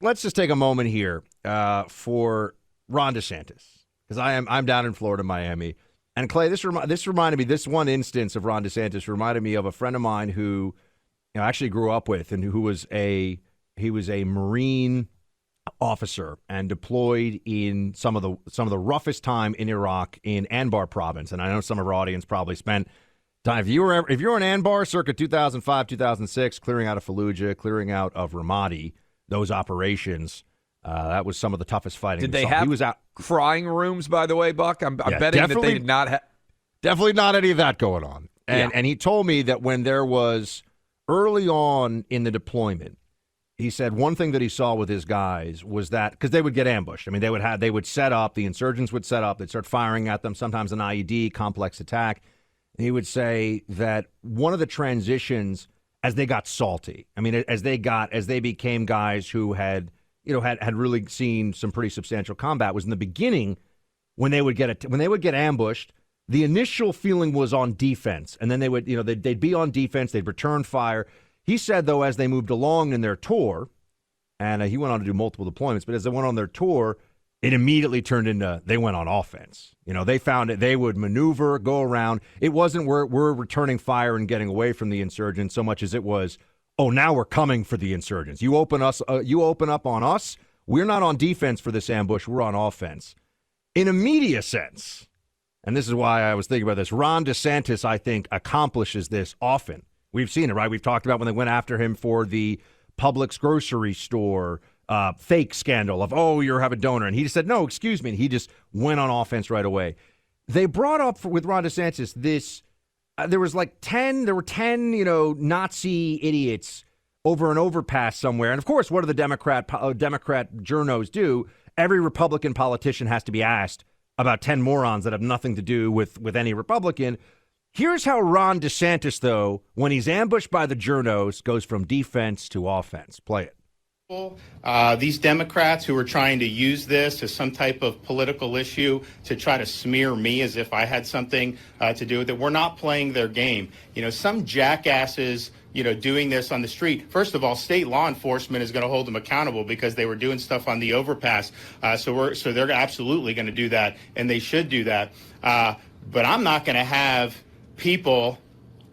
let's just take a moment here for Ron DeSantis, because I'm down in Florida, Miami. And Clay, this reminded me, this one instance of Ron DeSantis reminded me of a friend of mine who actually grew up with and who was he was a Marine officer and deployed in some of the roughest time in Iraq in Anbar province. And I know some of our audience probably spent time. If you were in Anbar circa 2005, 2006, clearing out of Fallujah, clearing out of Ramadi, those operations, that was some of the toughest fighting. Did they have crying rooms, by the way, Buck? I'm betting that they did not have. Definitely not any of that going on. And he told me that when there was early on in the deployment, he said one thing that he saw with his guys was that, because they would get ambushed. I mean, they would set up, the insurgents would set up, they'd start firing at them, sometimes an IED, complex attack. And he would say that one of the transitions as they got salty, I mean, as they became guys who had really seen some pretty substantial combat, was in the beginning when they would get ambushed. The initial feeling was on defense, and then they would, they'd be on defense, they'd return fire. He said, though, as they moved along in their tour, and he went on to do multiple deployments, but as they went on their tour, it immediately turned into they went on offense. They found it. They would maneuver, go around. It wasn't we're returning fire and getting away from the insurgents so much as it was, oh, now we're coming for the insurgents. You open up on us. We're not on defense for this ambush. We're on offense. In a media sense, and this is why I was thinking about this, Ron DeSantis, I think, accomplishes this often. We've seen it, right? We've talked about when they went after him for the Publix grocery store fake scandal of, oh, you have a donor. And he just said, no, excuse me. And he just went on offense right away. They brought up with Ron DeSantis this, there were 10, Nazi idiots over an overpass somewhere. And of course, what do the Democrat journos do? Every Republican politician has to be asked about 10 morons that have nothing to do with any Republican. Here's how Ron DeSantis, though, when he's ambushed by the journos, goes from defense to offense. Play it. These Democrats who are trying to use this as some type of political issue to try to smear me as if I had something to do with it. We're not playing their game. Some jackasses, doing this on the street. First of all, state law enforcement is going to hold them accountable because they were doing stuff on the overpass. So they're absolutely going to do that, and they should do that. But I'm not going to have people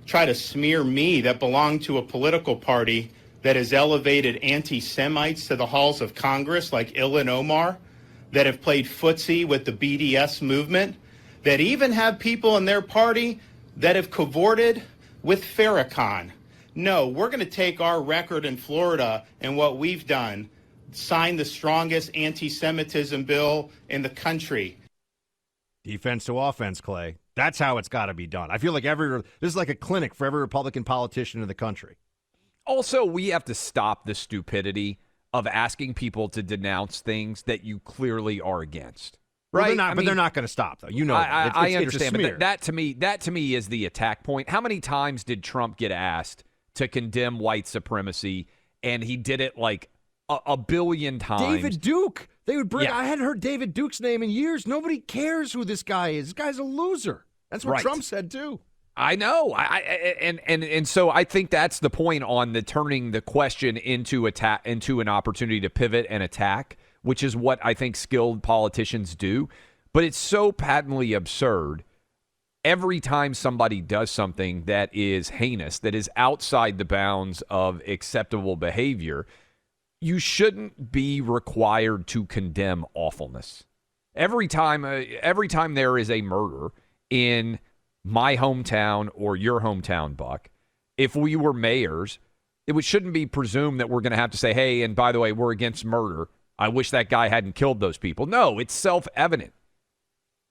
try to smear me that belong to a political party that has elevated anti-Semites to the halls of Congress like Ilhan Omar, that have played footsie with the BDS movement, that even have people in their party that have cavorted with Farrakhan. No, we're going to take our record in Florida and what we've done, sign the strongest anti-Semitism bill in the country. Defense to offense, Clay. That's how it's got to be done. I feel like this is like a clinic for every Republican politician in the country. Also, we have to stop the stupidity of asking people to denounce things that you clearly are against. Right? Well, they're not going to stop, though. I understand, but that to me is the attack point. How many times did Trump get asked to condemn white supremacy, and he did it like a billion times? David Duke. They would bring. Yeah. I hadn't heard David Duke's name in years. Nobody cares who this guy is. This guy's a loser. That's what Trump said too. I know. And so I think that's the point on the turning the question into an opportunity to pivot and attack, which is what I think skilled politicians do. But it's so patently absurd. Every time somebody does something that is heinous, that is outside the bounds of acceptable behavior, you shouldn't be required to condemn awfulness. Every time there is a murder in my hometown or your hometown, Buck, if we were mayors, it shouldn't be presumed that we're going to have to say, hey, and by the way, we're against murder. I wish that guy hadn't killed those people. No, it's self-evident.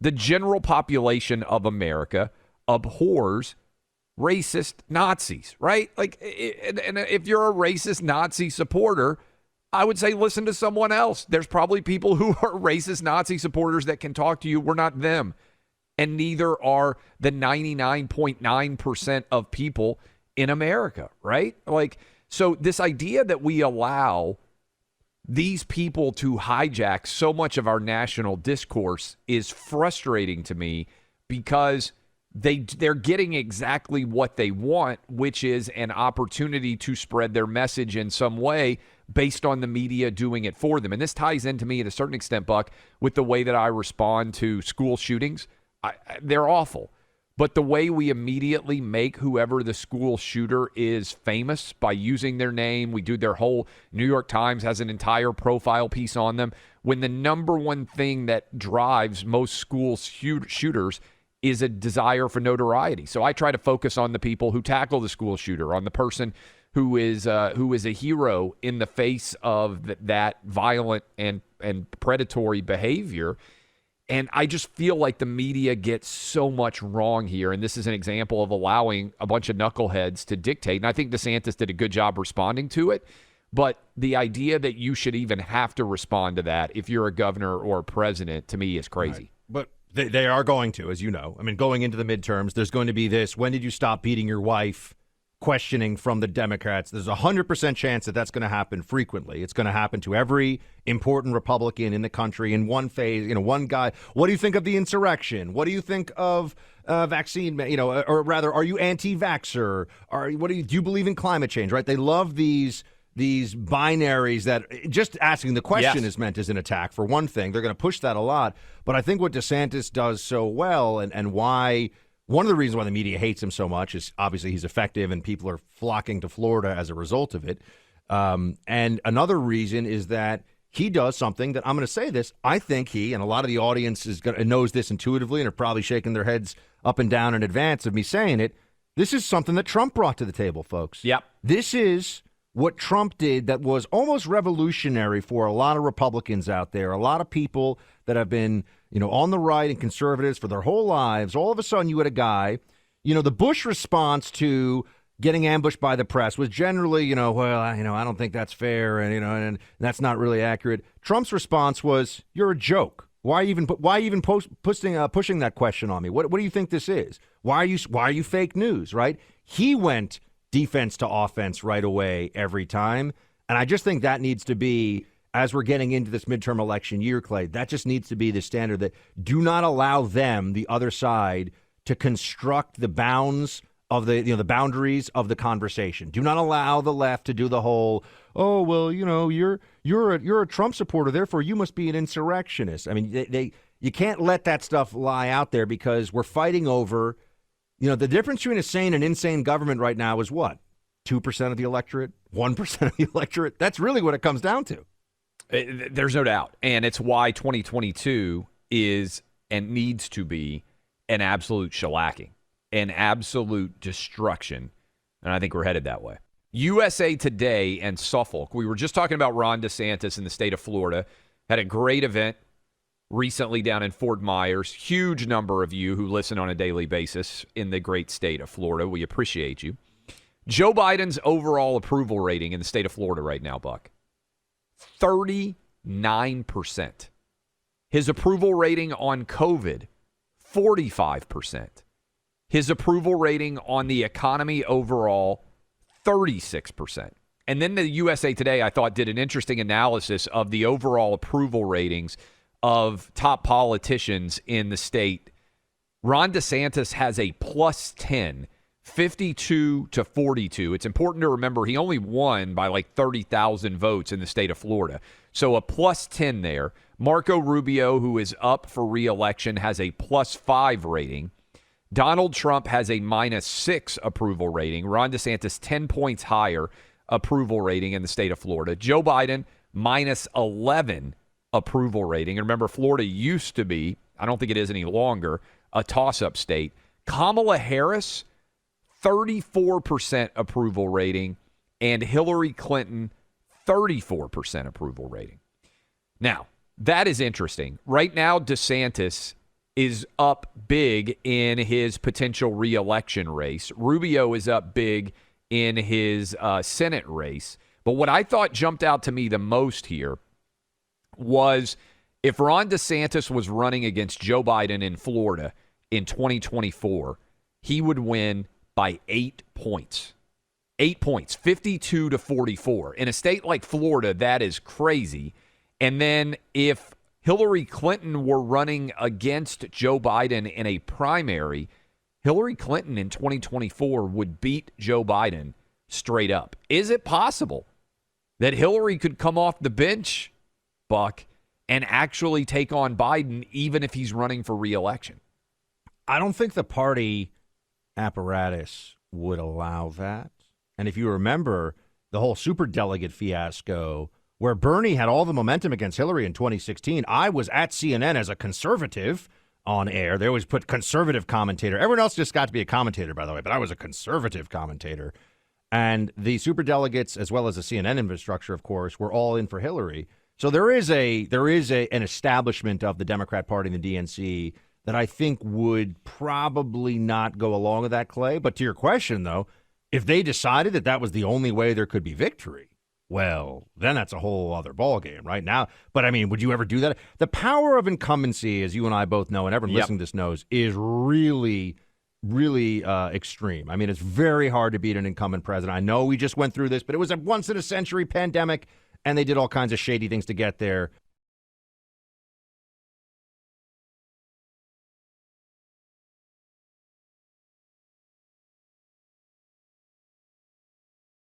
The general population of America abhors racist Nazis, right? Like, and if you're a racist Nazi supporter, I would say listen to someone else. There's probably people who are racist Nazi supporters that can talk to you. We're not them. And neither are the 99.9% of people in America, right? Like, so this idea that we allow these people to hijack so much of our national discourse is frustrating to me because they're getting exactly what they want, which is an opportunity to spread their message in some way based on the media doing it for them. And this ties into me at a certain extent, Buck, with the way that I respond to school shootings. They're awful. But the way we immediately make whoever the school shooter is famous by using their name, we do their whole New York Times has an entire profile piece on them. When the number one thing that drives most school shooters is a desire for notoriety. So I try to focus on the people who tackle the school shooter, on the person who is a hero in the face of that violent and predatory behavior. And I just feel like the media gets so much wrong here. And this is an example of allowing a bunch of knuckleheads to dictate. And I think DeSantis did a good job responding to it. But the idea that you should even have to respond to that if you're a governor or a president, to me, is crazy. Right. But they are going to, as you know. I mean, going into the midterms, there's going to be this, when did you stop beating your wife? Questioning from the Democrats. There's a 100% chance that that's going to happen frequently. It's going to happen to every important Republican in the country in one phase, one guy. What do you think of the insurrection? What do you think of vaccine, or rather, are you anti-vaxxer? Do you believe in climate change, right? They love these binaries that just asking the question is meant as an attack. For one thing, they're going to push that a lot. But I think what DeSantis does so well and why one of the reasons why the media hates him so much is obviously he's effective and people are flocking to Florida as a result of it. And another reason is that he does something that, I'm going to say this, I think he, and a lot of the audience knows this intuitively and are probably shaking their heads up and down in advance of me saying it. This is something that Trump brought to the table, folks. Yep. This is what Trump did that was almost revolutionary for a lot of Republicans out there, a lot of people that have been on the right and conservatives for their whole lives. All of a sudden, you had a guy, the Bush response to getting ambushed by the press was generally, I don't think that's fair, and that's not really accurate. Trump's response was, "You're a joke. Why even pushing that question on me? What do you think this is? Why are you fake news?" Right? He went defense to offense right away every time, and I just think that needs to be, as we're getting into this midterm election year, Clay, that just needs to be the standard, that do not allow them, the other side, to construct the bounds of the boundaries of the conversation. Do not allow the left to do the whole, oh, well, you're a Trump supporter, therefore you must be an insurrectionist. I mean, you can't let that stuff lie out there, because we're fighting over, the difference between a sane and insane government right now is what? 2% of the electorate? 1% of the electorate? That's really what it comes down to. There's no doubt. And it's why 2022 is and needs to be an absolute shellacking, an absolute destruction. And I think we're headed that way. USA Today and Suffolk. We were just talking about Ron DeSantis in the state of Florida. Had a great event recently down in Fort Myers. Huge number of you who listen on a daily basis in the great state of Florida. We appreciate you. Joe Biden's overall approval rating in the state of Florida right now, Buck, 39%. His approval rating on COVID, 45%. His approval rating on the economy overall, 36%. And then the USA Today, I thought, did an interesting analysis of the overall approval ratings of top politicians in the state. Ron DeSantis has a plus 10, 52 to 42. It's important to remember he only won by like 30,000 votes in the state of Florida. So a plus 10 there. Marco Rubio, who is up for re-election, has a plus 5 rating. Donald Trump has a minus 6 approval rating. Ron DeSantis, 10 points higher approval rating in the state of Florida. Joe Biden, minus 11 approval rating. And remember, Florida used to be, I don't think it is any longer, a toss-up state. Kamala Harris, 34% approval rating, and Hillary Clinton, 34% approval rating. Now, that is interesting. Right now, DeSantis is up big in his potential re-election race. Rubio is up big in his Senate race. But what I thought jumped out to me the most here was if Ron DeSantis was running against Joe Biden in Florida in 2024, he would win by 8 points. 8 points, 52 to 44. In a state like Florida, that is crazy. And then if Hillary Clinton were running against Joe Biden in a primary, Hillary Clinton in 2024 would beat Joe Biden straight up. Is it possible that Hillary could come off the bench, Buck, and actually take on Biden even if he's running for re-election. I don't think the party apparatus would allow that. And if you remember the whole superdelegate fiasco where Bernie had all the momentum against Hillary in 2016, I was at CNN as a conservative on air. They always put conservative commentator. Everyone else just got to be a commentator, by the way, but I was a conservative commentator. And the superdelegates, as well as the CNN infrastructure, of course, were all in for Hillary. So there is an establishment of the Democrat Party and the DNC that I think would probably not go along with that, Clay. But to your question, though, if they decided that that was the only way there could be victory, well, then that's a whole other ballgame right now. But, I mean, would you ever do that? The power of incumbency, as you and I both know, and everyone listening to this knows, is really, really extreme. I mean, it's very hard to beat an incumbent president. I know we just went through this, but it was a once-in-a-century pandemic, and they did all kinds of shady things to get there.